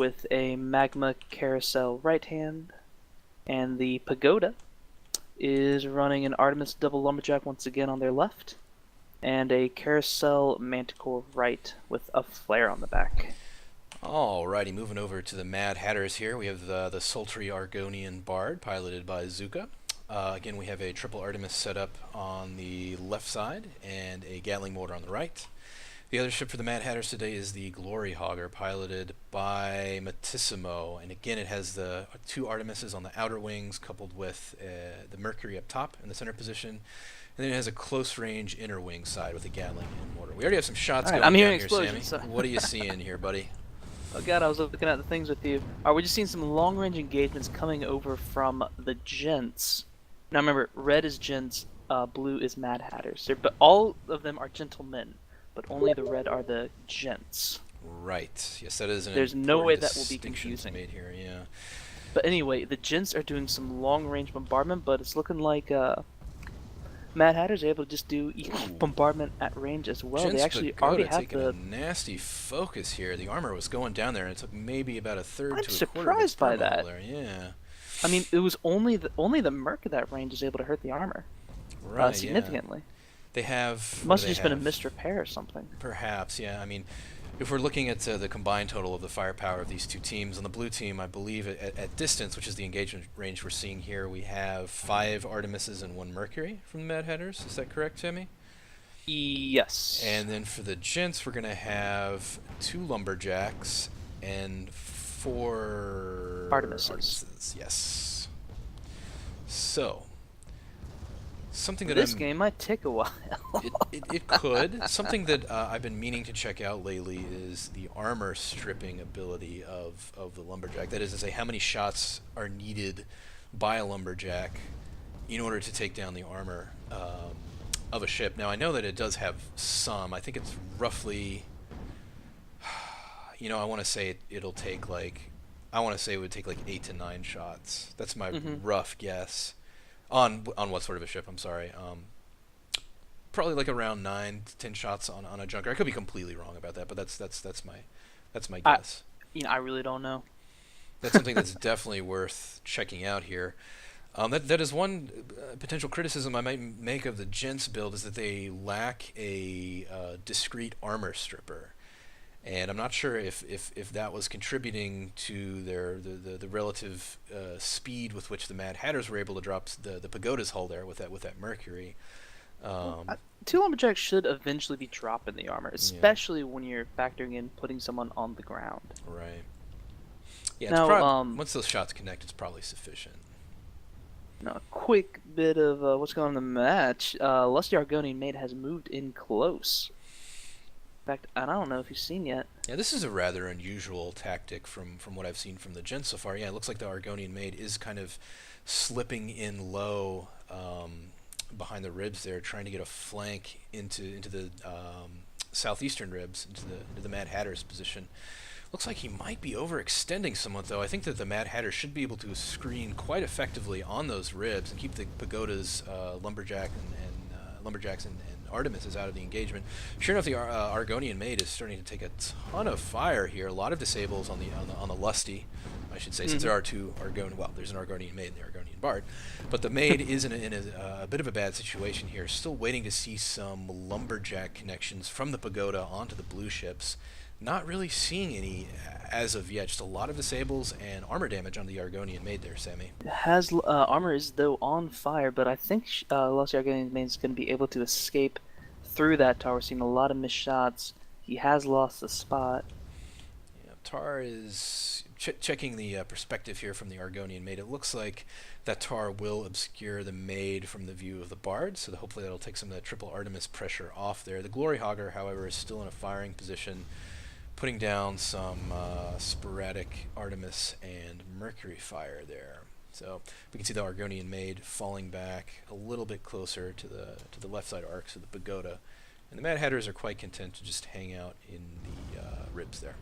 with a magma carousel right hand, and the pagoda is running an Artemis double lumberjack once again on their left, and a carousel manticore right with a flare on the back. Alrighty, moving over to the Mad Hatters here. We have the sultry Argonian Bard, piloted by Zuka. Again, we have a triple Artemis set up on the left side and a Gatling mortar on the right. The other ship for the Mad Hatters today is the Glory Hogger, piloted by Matissimo. And again, it has the two Artemises on the outer wings, coupled with the Mercury up top in the center position. And then it has a close-range inner wing side with a Gatling and mortar. We already have some shots All right, going I'm hearing down here, Sammy. explosions. So. What are you seeing here, buddy? Oh god, I was looking at the things with you. Alright, we're just seeing some long-range engagements coming over from the Gents. Now remember, red is Gents, blue is Mad Hatters. But all of them are gentlemen, but only the red are the Gents. Right. Yes, that is an There's no way important that will be distinction confusing. made here, yeah. But anyway, the Gents are doing some long-range bombardment, but it's looking like Mad Hatters are able to just do bombardment at range as well. Gents They actually Pagoda already have taking the... a nasty focus here. The armor was going down there, and it took maybe about a third I'm to a quarter of its surprised by thermal that. there. Yeah. I mean, it was only the Merc of that range is able to hurt the armor Right, significantly. yeah. They have... It must have just been a missed repair or something. Perhaps, yeah. I mean, if we're looking at the combined total of the firepower of these two teams, on the blue team, I believe at distance, which is the engagement range we're seeing here, we have 5 Artemises and 1 Mercury from the Mad Hatters. Is that correct, Timmy? Yes. And then for the Gents, we're going to have 2 Lumberjacks and 4 Artemises. Yes. So, something that This game might take a while. it could. Something that I've been meaning to check out lately is the armor stripping ability of the Lumberjack. That is to say, how many shots are needed by a Lumberjack in order to take down the armor of a ship. Now, I know that it does have some. I think it's roughly... I want to say it'll take like... I want to say it would take like 8 to 9 shots. That's my rough guess. On what sort of a ship? I'm sorry. Probably like around 9 to 10 shots on a junker. I could be completely wrong about that, but that's my guess. I really don't know. That's something that's definitely worth checking out here. That is one potential criticism I might make of the Gents build, is that they lack a discrete armor stripper. And I'm not sure if that was contributing to the relative speed with which the Mad Hatters were able to drop the Pagoda's hull there with that Mercury. 2 Lumberjacks should eventually be dropping the armor, especially when you're factoring in putting someone on the ground. Right. Yeah. Now, once those shots connect, it's probably sufficient. Now, a quick bit of what's going on in the match. Lusty Argonian Maid has moved in close. In fact, I don't know if you've seen yet. Yeah, this is a rather unusual tactic from what I've seen from the Gents so far. Yeah, it looks like the Argonian Maid is kind of slipping in low behind the ribs there, trying to get a flank into the southeastern ribs, into the Mad Hatter's position. Looks like he might be overextending somewhat, though. I think that the Mad Hatter should be able to screen quite effectively on those ribs and keep the Pagoda's Lumberjacks and Artemises out of the engagement. Sure enough, the Argonian Maid is starting to take a ton of fire here. A lot of disables on the Lusty, I should say, since there are 2 Argonian. Well, there's an Argonian Maid and the Argonian Bard, but the Maid is in a bit of a bad situation here. Still waiting to see some Lumberjack connections from the Pagoda onto the blue ships. Not really seeing any as of yet. Just a lot of disables and armor damage on the Argonian Maid there, Sammy. It has armor is though on fire, but I think Lusty Argonian Maid is going to be able to escape through that tower. We're seeing a lot of missed shots. He has lost the spot. Yeah, Tar is checking the perspective here from the Argonian Maid. It looks like that Tar will obscure the Maid from the view of the Bard, so hopefully that'll take some of that triple Artemis pressure off there. The Glory Hogger, however, is still in a firing position, putting down some sporadic Artemis and Mercury fire there. So we can see the Argonian Maid falling back a little bit closer to the left side arcs of the Pagoda, and the Mad Hatters are quite content to just hang out in the ribs there.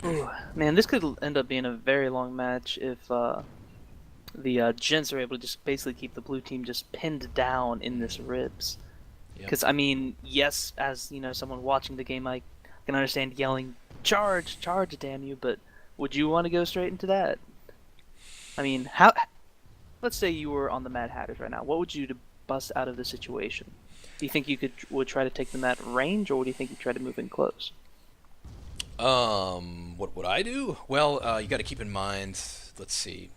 Ooh, man, this could end up being a very long match if the Gents are able to just basically keep the blue team just pinned down in this ribs. Because, I mean, yes, as, someone watching the game, I can understand yelling charge, charge, damn you! But would you want to go straight into that? I mean, how? Let's say you were on the Mad Hatters right now. What would you do to bust out of the situation? Do you think you would try to take them at range, or do you think you try to move in close? What would I do? Well, you got to keep in mind. Let's see.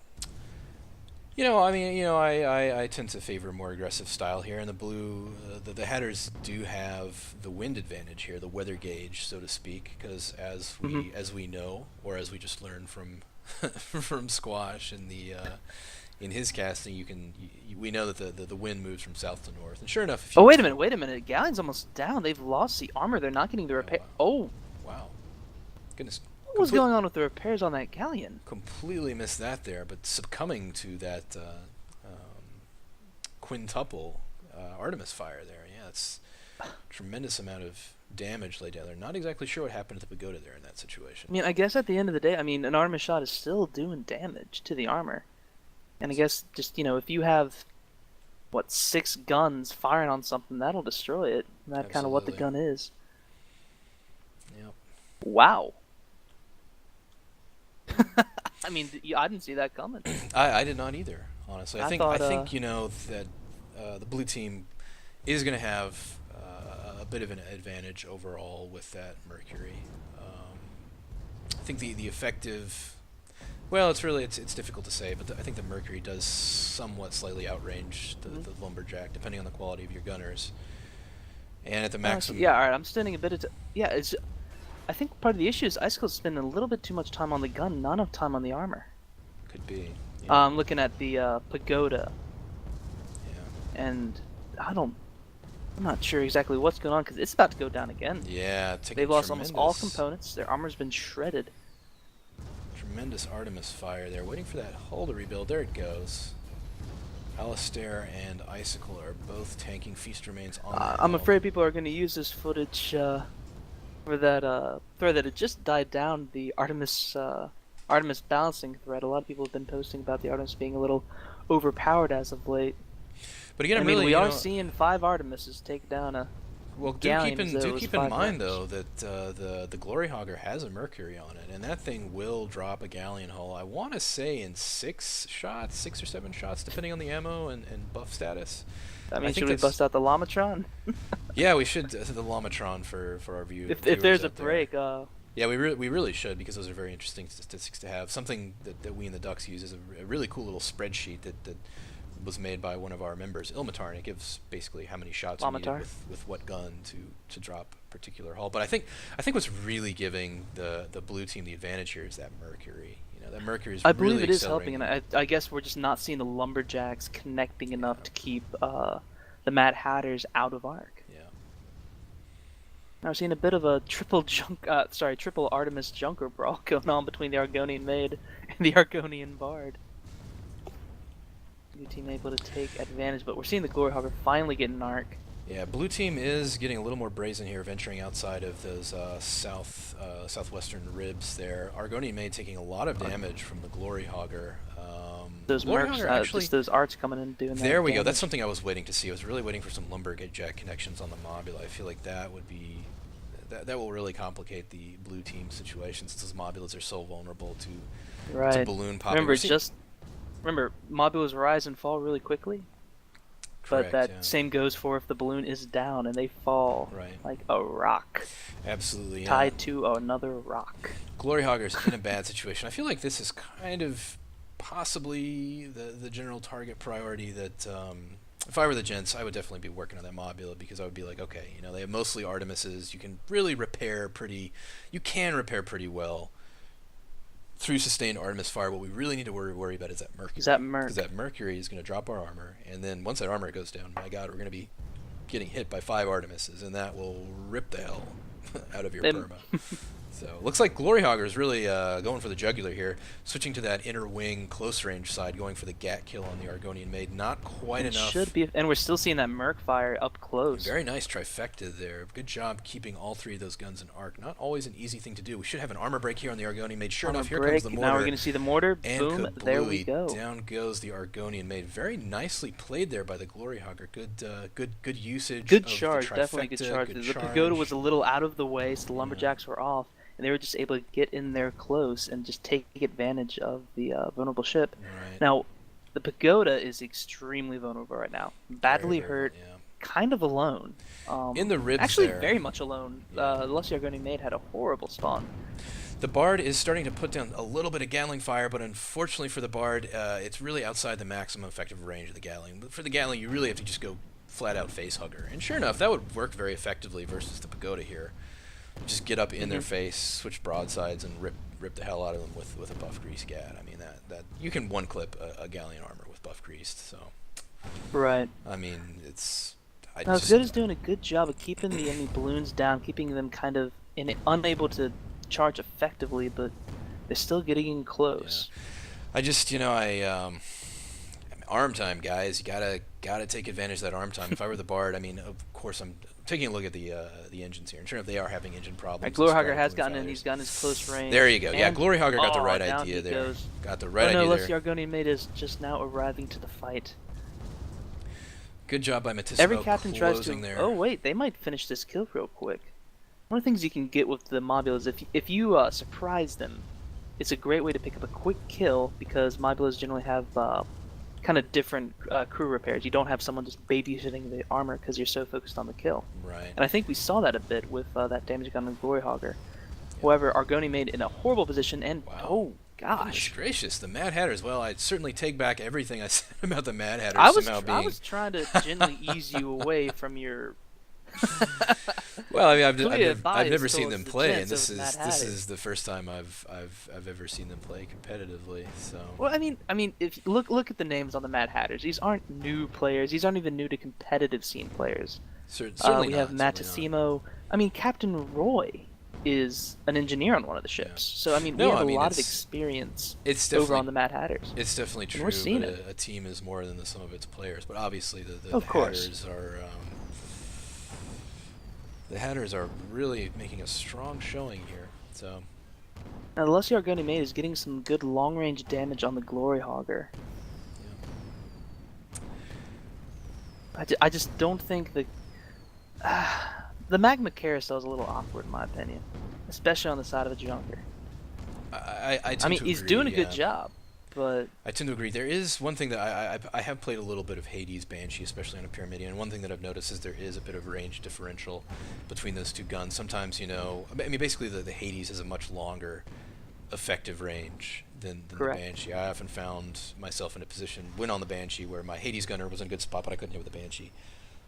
You know, I mean, you know, I tend to favor a more aggressive style here, and the blue, the Hatters do have the wind advantage here, the weather gauge, so to speak, because as we know, or as we just learned from from Squash in his casting, we know that the wind moves from south to north, and sure enough, if Oh, you wait a minute. Galleon's almost down. They've lost the armor. They're not getting the oh repair. wow, Oh, wow, goodness, what was going on with the repairs on that Galleon? completely missed that there, but succumbing to that quintuple Artemis fire there. Yeah, it's tremendous amount of damage laid down there. Not exactly sure what happened to the pagoda there in that situation. I mean, I guess at the end of the day, I mean, an armor shot is still doing damage to the armor. And I guess just, if you have, what, 6 guns firing on something, that'll destroy it. And that's kind of what the Absolutely. gun is. Yep. Wow. I mean, I didn't see that coming. I did not either, honestly. I thought, I think that the blue team is going to have a bit of an advantage overall with that Mercury. I think the effective. Well, it's difficult to say, but I think the Mercury does somewhat slightly outrange the lumberjack, depending on the quality of your gunners. And at the maximum, Yeah, alright, I'm spending a bit of yeah, I think part of the issue is Icicle's spending a little bit too much time on the gun, not enough time on the armor. could be. Yeah, I'm looking at the pagoda, and I'm not sure exactly what's going on because it's about to go down again. yeah, taking They've lost almost all tremendous, components. Their armor's been shredded. tremendous Artemis fire there, waiting for that hull to rebuild. There it goes. Alistair and Icicle are both tanking. Feast remains on the I'm hill. afraid people are going to use this footage for that thread that had just died down. The Artemis balancing thread. A lot of people have been posting about the Artemis being a little overpowered as of late. But again, I mean, really, we you are know, seeing 5 Artemises take down a well, galleon. As though it do was keep in 5 mind Rex. though that the Glory Hogger has a Mercury on it, and that thing will drop a galleon hull. I want to say in 6 shots, 6 or 7 shots, depending on the ammo and buff status. I I mean, think should we that's bust out the Lamatron? yeah, we should the Lomatron for our If viewers there's a out there. break, Yeah, we really should because those are very interesting statistics to have. Something that we in the Ducks use is a really cool little spreadsheet that was made by one of our members, Ilmatar, and it gives basically how many shots you needed Lamatar. with what gun to drop a particular hull. But I think what's really giving the blue team the advantage here is that Mercury. You know, that Mercury is I really believe it is helping, accelerating. and I guess we're just not seeing the Lumberjacks connecting enough to keep the Mad Hatters out of arc. Yeah. Now we're seeing a bit of a triple Artemis Junker brawl going on between the Argonian Maid and the Argonian Bard. Blue team able to take advantage, but we're seeing the Glory Hogger finally get an arc. Yeah, blue team is getting a little more brazen here, venturing outside of those southwestern ribs there. Argonian Maid taking a lot of damage from the Glory Hogger. Those Glory mercs, Hogger actually, just those arts coming in and doing that. there we go. That's damage. something I was waiting to see. I was really waiting for some lumberjack connections on the Mobula. I feel like that would be that will really complicate the blue team situation since those Mobulas are so vulnerable to Right. balloon popping. Remember, Mobulas rise and fall really quickly. Correct, But that yeah. same goes for if the balloon is down and they fall Right. like a rock, Absolutely, yeah. tied to another rock. Glory Hogger's in a bad situation. I feel like this is kind of possibly the general target priority that if I were the Gents, I would definitely be working on that Mobula because I would be like, okay, you know, they have mostly Artemises. You can repair pretty well through sustained Artemis fire. What we really need to worry about is that Mercury. Is that Merc? Because that Mercury is going to drop our armor, and then once that armor goes down, my God, we're going to be getting hit by 5 Artemises, and that will rip the hell out of your perma. So looks like Glory Hogger is really going for the jugular here, switching to that inner wing close range side, going for the Gat kill on the Argonian Maid. Not quite It enough. should be, and we're still seeing that Merc fire up close. Very nice trifecta there. Good job keeping all 3 of those guns in arc. Not always an easy thing to do. We should have an armor break here on the Argonian Maid. Sure Armor enough, here break. comes the mortar. Now we're going to see the mortar. And Boom, there we kablooey, go. down goes the Argonian Maid. Very nicely played there by the Glory Hogger. Good usage. Good of charge, the definitely good trifecta, charge. good The pagoda was a little out of the way, so the Yeah. lumberjacks were off, and they were just able to get in there close and just take advantage of the vulnerable ship. Right. Now, the Pagoda is extremely vulnerable right now, Very, badly very hurt, yeah. kind of alone. In the ribs Actually, there. very much alone. Yeah. The Lusty Argonian Maid had a horrible spawn. The Bard is starting to put down a little bit of Gatling fire, but unfortunately for the Bard, it's really outside the maximum effective range of the Gatling. But for the Gatling, you really have to just go flat-out face hugger. And sure enough, that would work very effectively versus the Pagoda here. Just get up in their face, switch broadsides, and rip the hell out of them with a buff grease gat. I mean, that you can one-clip a Galleon armor with buff greased, so... Right. I mean, it's... Now, Pagoda's doing a good job of keeping the enemy balloons down, keeping them kind of unable to charge effectively, but they're still getting in close. Yeah. I just, arm time, guys. You gotta take advantage of that arm time. If I were the Bard, I mean, of course, I'm taking a look at the engines here, and sure enough, they are having engine problems. Gloryhogger has gotten in. He's gotten his close range. There you go. Yeah, And- Gloryhogger got the right down idea he there. goes. Got the right Oh no, idea Lusty there. Argonian Maid is just now arriving to the fight. Good job by Matissimo Every captain tries to. closing there. Oh wait, they might finish this kill real quick. One of the things you can get with the Mobula is if you surprise them, it's a great way to pick up a quick kill because Mobulas generally have kind of different crew repairs. You don't have someone just babysitting the armor because you're so focused on the kill. Right. And I think we saw that a bit with that damage gun on Gloryhogger. However, Argoni made in a horrible position and oh Goodness gosh. gracious, the Mad Hatters. Well, I'd certainly take back everything I said about the Mad Hatters I was somehow being... I was trying to gently ease you away from your. Well, I mean, Clearly I've never bias seen them towards the play, and Gents this of is Mad this Hatters. is the first time I've ever seen them play competitively. So Well, I mean, if you look at the names on the Mad Hatters, these aren't new players. These aren't even new to competitive scene players. certainly We not, have certainly not. Matissimo. I mean, Captain Roy is an engineer on one of the ships. Yeah. So I mean, No, we have I a mean, lot of it's- experience It's over definitely on the Mad Hatters. it's definitely true. we're seeing But it. a team is more than the sum of its players. But obviously, the Of course. Hatters are the Hatters are really making a strong showing here. So Now, the Lusty Argoni Maid is getting some good long-range damage on the Gloryhogger. I just don't think the Magma Carousel is a little awkward in my opinion, especially on the side of a junker. I tend I mean, to he's agree, doing a yeah. good job, but I tend to agree. There is one thing that I have played a little bit of Hades Banshee, especially on a Pyramidion, and one thing that I've noticed is there is a bit of range differential between those two guns. Sometimes, I mean, basically the Hades has a much longer effective range than the Correct. Banshee. I often found myself in a position when on the Banshee where my Hades gunner was in a good spot, but I couldn't hit with the Banshee.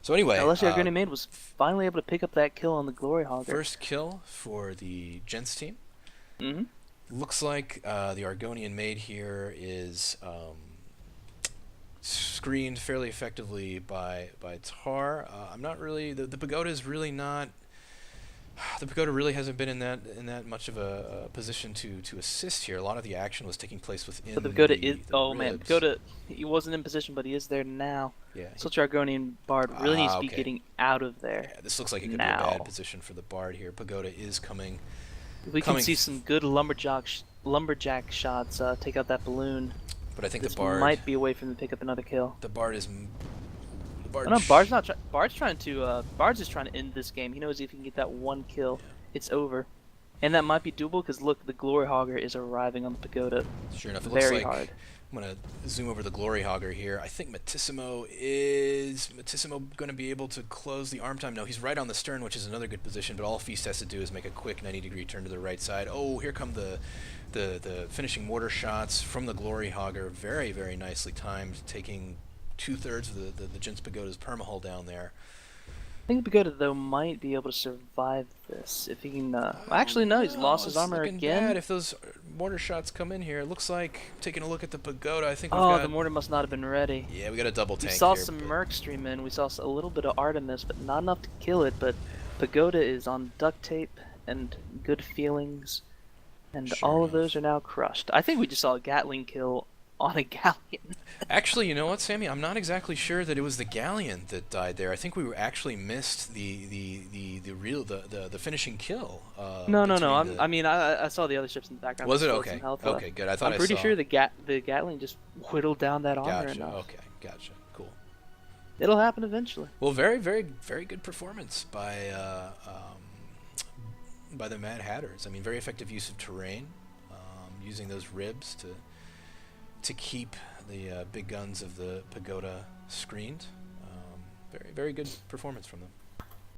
So anyway, now, Lusty Argoni Maid was finally able to pick up that kill on the Gloryhogger. first kill for the Gents team. Mm-hmm. Looks like the Argonian Maid here is screened fairly effectively by Tar. I'm not really the Pagoda is really not. The Pagoda really hasn't been in that much of a position to assist here. A lot of the action was taking place within. But the Pagoda the man, ribs. Pagoda, he wasn't in position, but he is there now. Yeah. Such Argonian Bard really needs to be Okay. getting out of there. Yeah, this looks like it could now. be a bad position for the Bard here. Pagoda is coming. We can coming see some good lumberjack shots take out that balloon. But I think This the Bard. might be a way for him to pick up another kill. The Bard is. The Bard. Oh, no, Bard's not. Bard's trying to. Bard's just trying to end this game. He knows if he can get that one kill, it's over. And that might be doable because look, the Gloryhogger is arriving on the Pagoda. Sure enough, it Very looks like hard. I'm gonna zoom over the Gloryhogger here. I think Matissimo going to be able to close the arm time? No, he's right on the stern, which is another good position. But all Feast has to do is make a quick 90-degree turn to the right side. Oh, here come the finishing mortar shots from the Gloryhogger. Very, very nicely timed, taking 2/3 of the Gents Pagoda's permahull down there. I think Pagoda though might be able to survive this if he can. Actually, no, he's lost his it's armor looking again. Bad if those mortar shots come in here. It looks like taking a look at the Pagoda. I think we've Oh, got. the mortar must not have been ready. Yeah, we got a double We tank saw here, some but- Merc stream in. We saw a little bit of Artemis, but not enough to kill it. But Pagoda is on duct tape and good feelings, and Sure all of enough. those are now crushed. I think we just saw a Gatling kill on a Galleon. Actually, you know what, Sammy? I'm not exactly sure that it was the Galleon that died there. I think we were actually missed the finishing kill. No. between the- I mean, I saw the other ships in the background. Was it? Still had Okay. some health Okay, left. good. I thought I'm I pretty saw. sure the Gatling just whittled down that armor Gotcha. enough. Okay. Gotcha. Cool. It'll happen eventually. Well, very, very, very good performance by by the Mad Hatters. I mean, very effective use of terrain, using those ribs to keep the big guns of the pagoda screened. Very, very good performance from them.